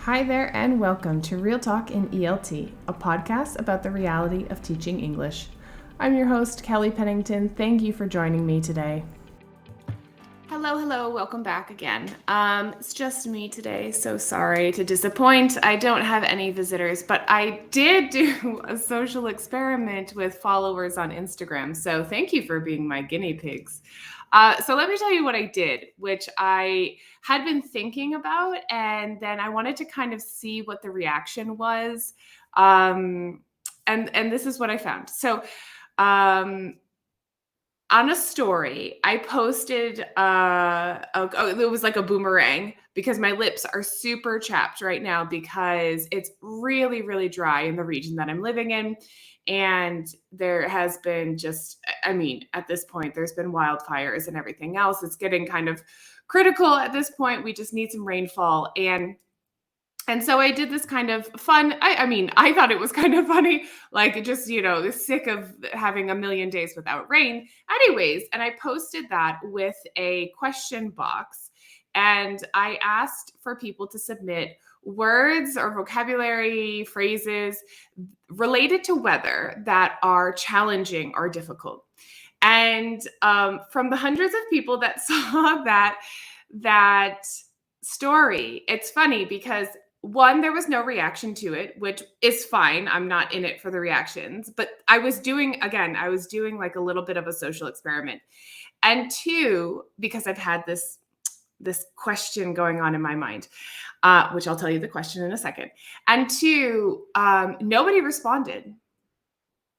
Hi there, and welcome to Real Talk in ELT, a podcast about the reality of teaching English. I'm your host, Kelly Pennington. Thank you for joining me today. Hello, welcome back again. It's just me today, so sorry to disappoint. I don't have any visitors, but I did do a social experiment with followers on Instagram, so thank you for being my guinea pigs. So let me tell you what I did, which I had been thinking about, and then I wanted to kind of see what the reaction was. And this is what I found. So on a story, I posted, it was like a boomerang because my lips are super chapped right now because it's really, really dry in the region that I'm living in. And there has been at this point, there's been wildfires and everything else. It's getting kind of critical at this point. We just need some rainfall. And so I did this kind of fun. I thought it was kind of funny, like just, sick of having a million days without rain. Anyways, and I posted that with a question box. And I asked for people to submit words or vocabulary phrases related to weather that are challenging or difficult. And from the hundreds of people that saw that story, it's funny because one, there was no reaction to it, which is fine. I'm not in it for the reactions, but I was doing like a little bit of a social experiment. And two, because I've had this question going on in my mind, which I'll tell you the question in a second. And two, nobody responded.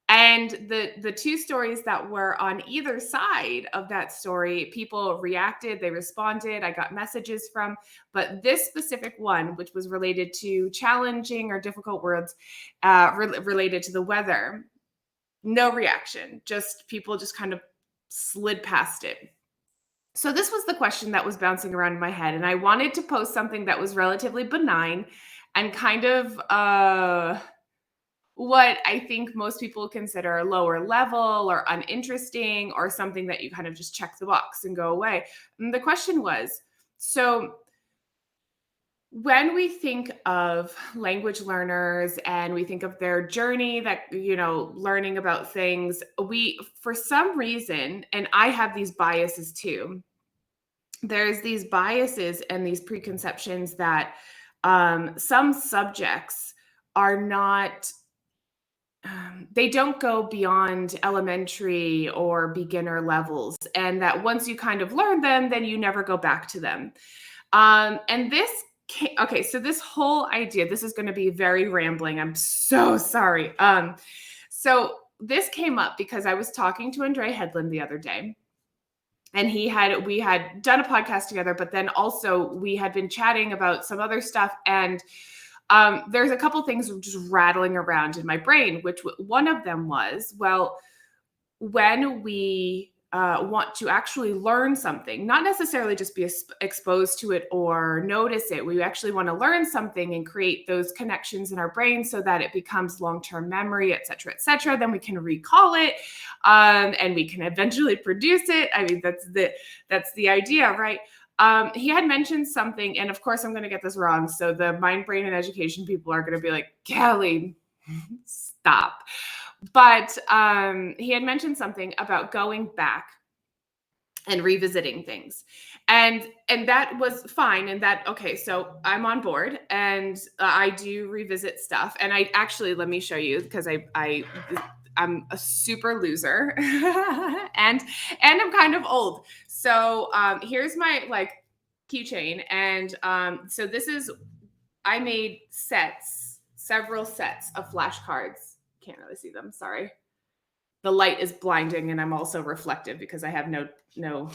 And the two stories that were on either side of that story, people reacted, they responded, I got messages from, but this specific one, which was related to challenging or difficult words related to the weather, no reaction, just people just kind of slid past it. So this was the question that was bouncing around in my head, and I wanted to post something that was relatively benign and kind of what I think most people consider lower level or uninteresting or something that you kind of just check the box and go away. And the question was, so when we think of language learners and we think of their journey that, learning about things, we, for some reason, and I have these biases too, there's these biases and these preconceptions that some subjects are not they don't go beyond elementary or beginner levels, and that once you kind of learn them, then you never go back to them. And this okay, so this whole idea, this is going to be very rambling. I'm so sorry. So this came up because I was talking to Andre Headland the other day, and we had done a podcast together, but then also we had been chatting about some other stuff, and there's a couple things just rattling around in my brain, which one of them was, well, when we want to actually learn something, not necessarily just be exposed to it or notice it, we actually want to learn something and create those connections in our brain so that it becomes long-term memory, et cetera, then we can recall it, and we can eventually produce it. I mean, that's the idea, right? He had mentioned something, and of course I'm going to get this wrong. So the mind, brain, and education people are going to be like, Kelly, stop. But he had mentioned something about going back and revisiting things. And that was fine. And that, okay, so I'm on board, and I do revisit stuff. And I actually, let me show you, because I'm a super loser and I'm kind of old. So here's my keychain. And so I made several sets of flashcards. Can't really see them, sorry. The light is blinding, and I'm also reflective because I have no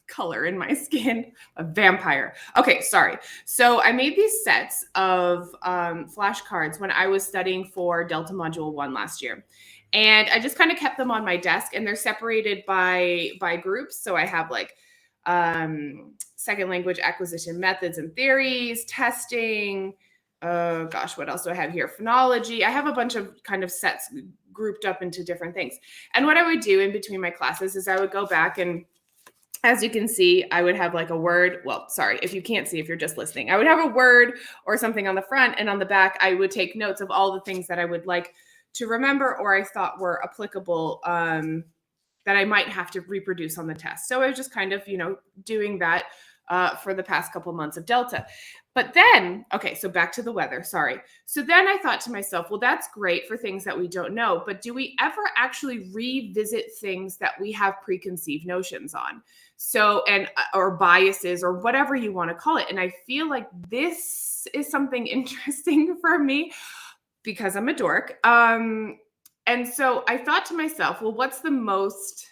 color in my skin. A vampire. Okay, sorry. So I made these sets of flashcards when I was studying for Delta Module 1 last year. And I just kind of kept them on my desk, and they're separated by groups. So I have second language acquisition methods and theories, testing. Oh gosh, what else do I have here? Phonology. I have a bunch of kind of sets grouped up into different things. And what I would do in between my classes is I would go back and as you can see, I would have like a word. Well, sorry, if you can't see, if you're just listening, I would have a word or something on the front, and on the back, I would take notes of all the things that I would like to remember or I thought were applicable, that I might have to reproduce on the test. So I was just kind of, doing that for the past couple months of Delta. But then, okay, so back to the weather, sorry. So then I thought to myself, well, that's great for things that we don't know, but do we ever actually revisit things that we have preconceived notions on? So, or biases or whatever you want to call it. And I feel like this is something interesting for me because I'm a dork. And so I thought to myself, well, what's the most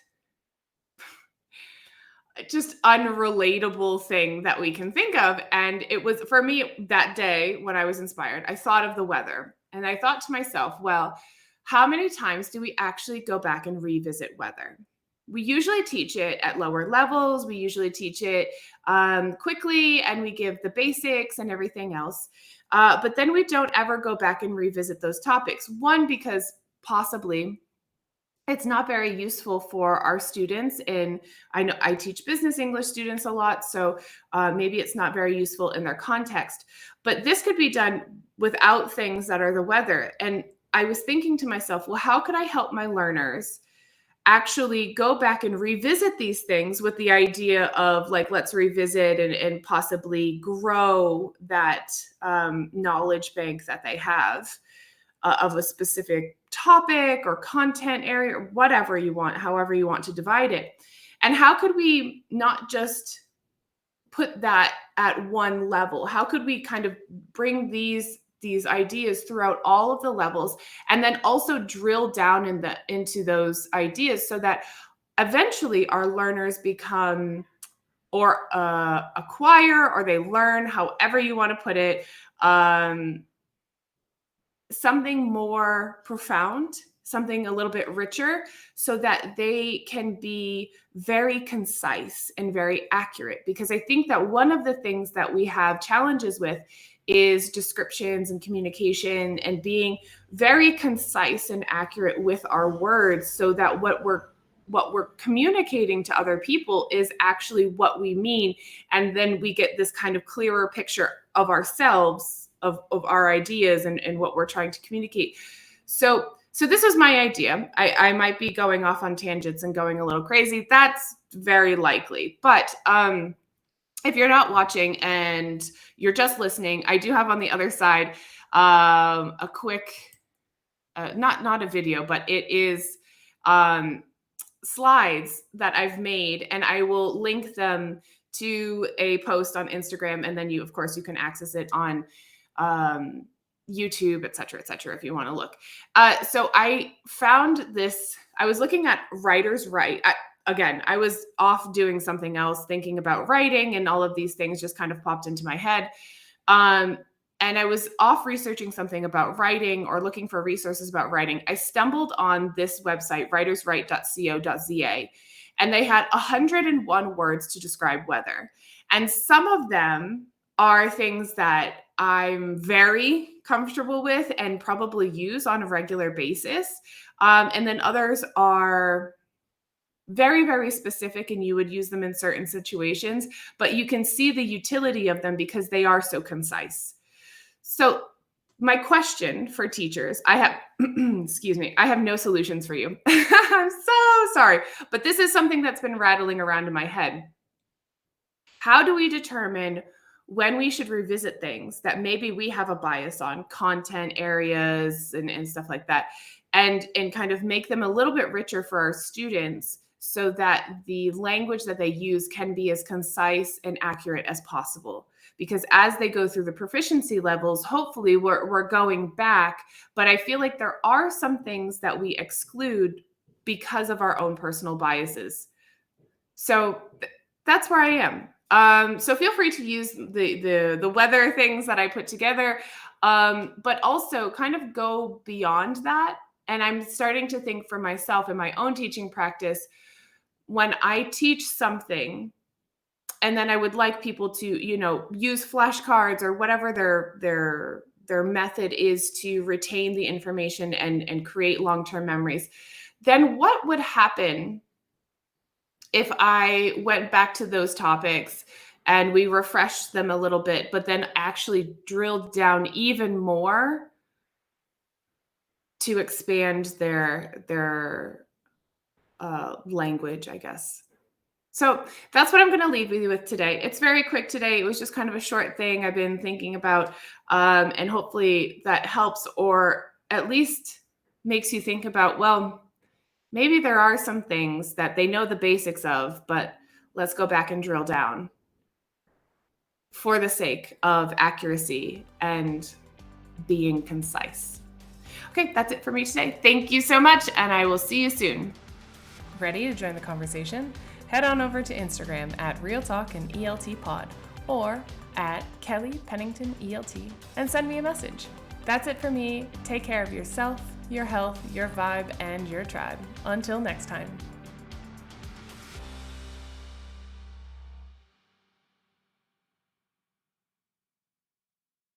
just unrelatable thing that we can think of? And it was, for me, that day when I was inspired, I thought of the weather. And I thought to myself, well, how many times do we actually go back and revisit weather? We usually teach it at lower levels. We usually teach it quickly, and we give the basics and everything else. But then we don't ever go back and revisit those topics. One, because possibly it's not very useful for our students. I know I teach business English students a lot, so maybe it's not very useful in their context. But this could be done without things that are the weather. And I was thinking to myself, well, how could I help my learners actually go back and revisit these things with the idea of like, let's revisit and possibly grow that knowledge bank that they have of a specific topic or content area or whatever you want, however you want to divide it. And how could we not just put that at one level? How could we kind of bring these ideas throughout all of the levels, and then also drill down into those ideas so that eventually our learners become or acquire, or they learn, however you want to put it, something more profound, something a little bit richer, so that they can be very concise and very accurate. Because I think that one of the things that we have challenges with is descriptions and communication, and being very concise and accurate with our words, so that what we're communicating to other people is actually what we mean. And then we get this kind of clearer picture of ourselves, of our ideas and what we're trying to communicate. So this is my idea. I might be going off on tangents and going a little crazy. That's very likely. But if you're not watching and you're just listening, I do have on the other side a quick, not a video, but it is slides that I've made, and I will link them to a post on Instagram, and then you can access it on YouTube, et cetera, if you want to look. So I found this. I was looking at Writer's Right. I was off doing something else, thinking about writing, and all of these things just kind of popped into my head. And I was off researching something about writing or looking for resources about writing. I stumbled on this website, writersright.co.za, and they had 101 words to describe weather. And some of them are things that I'm very comfortable with and probably use on a regular basis. And then others are very, very specific, and you would use them in certain situations, but you can see the utility of them because they are so concise. So my question for teachers, I have, excuse me, I have no solutions for you. I'm so sorry, but this is something that's been rattling around in my head. How do we determine when we should revisit things that maybe we have a bias on, content areas and stuff like that, and kind of make them a little bit richer for our students, so that the language that they use can be as concise and accurate as possible? Because as they go through the proficiency levels, hopefully we're going back, but I feel like there are some things that we exclude because of our own personal biases. So that's where I am. So feel free to use the weather things that I put together, but also kind of go beyond that. And I'm starting to think for myself in my own teaching practice, when I teach something, and then I would like people to, use flashcards or whatever their method is to retain the information and create long-term memories, then what would happen if I went back to those topics and we refreshed them a little bit, but then actually drilled down even more to expand their language, I guess. So that's what I'm going to leave you with today. It's very quick today. It was just kind of a short thing I've been thinking about, and hopefully that helps, or at least makes you think about, well, maybe there are some things that they know the basics of, but let's go back and drill down for the sake of accuracy and being concise. Okay, that's it for me today. Thank you so much, and I will see you soon. Ready to join the conversation? Head on over to Instagram at Real Talk and ELT Pod or at Kelly Pennington ELT and send me a message. That's it for me. Take care of yourself, your health, your vibe, and your tribe. Until next time.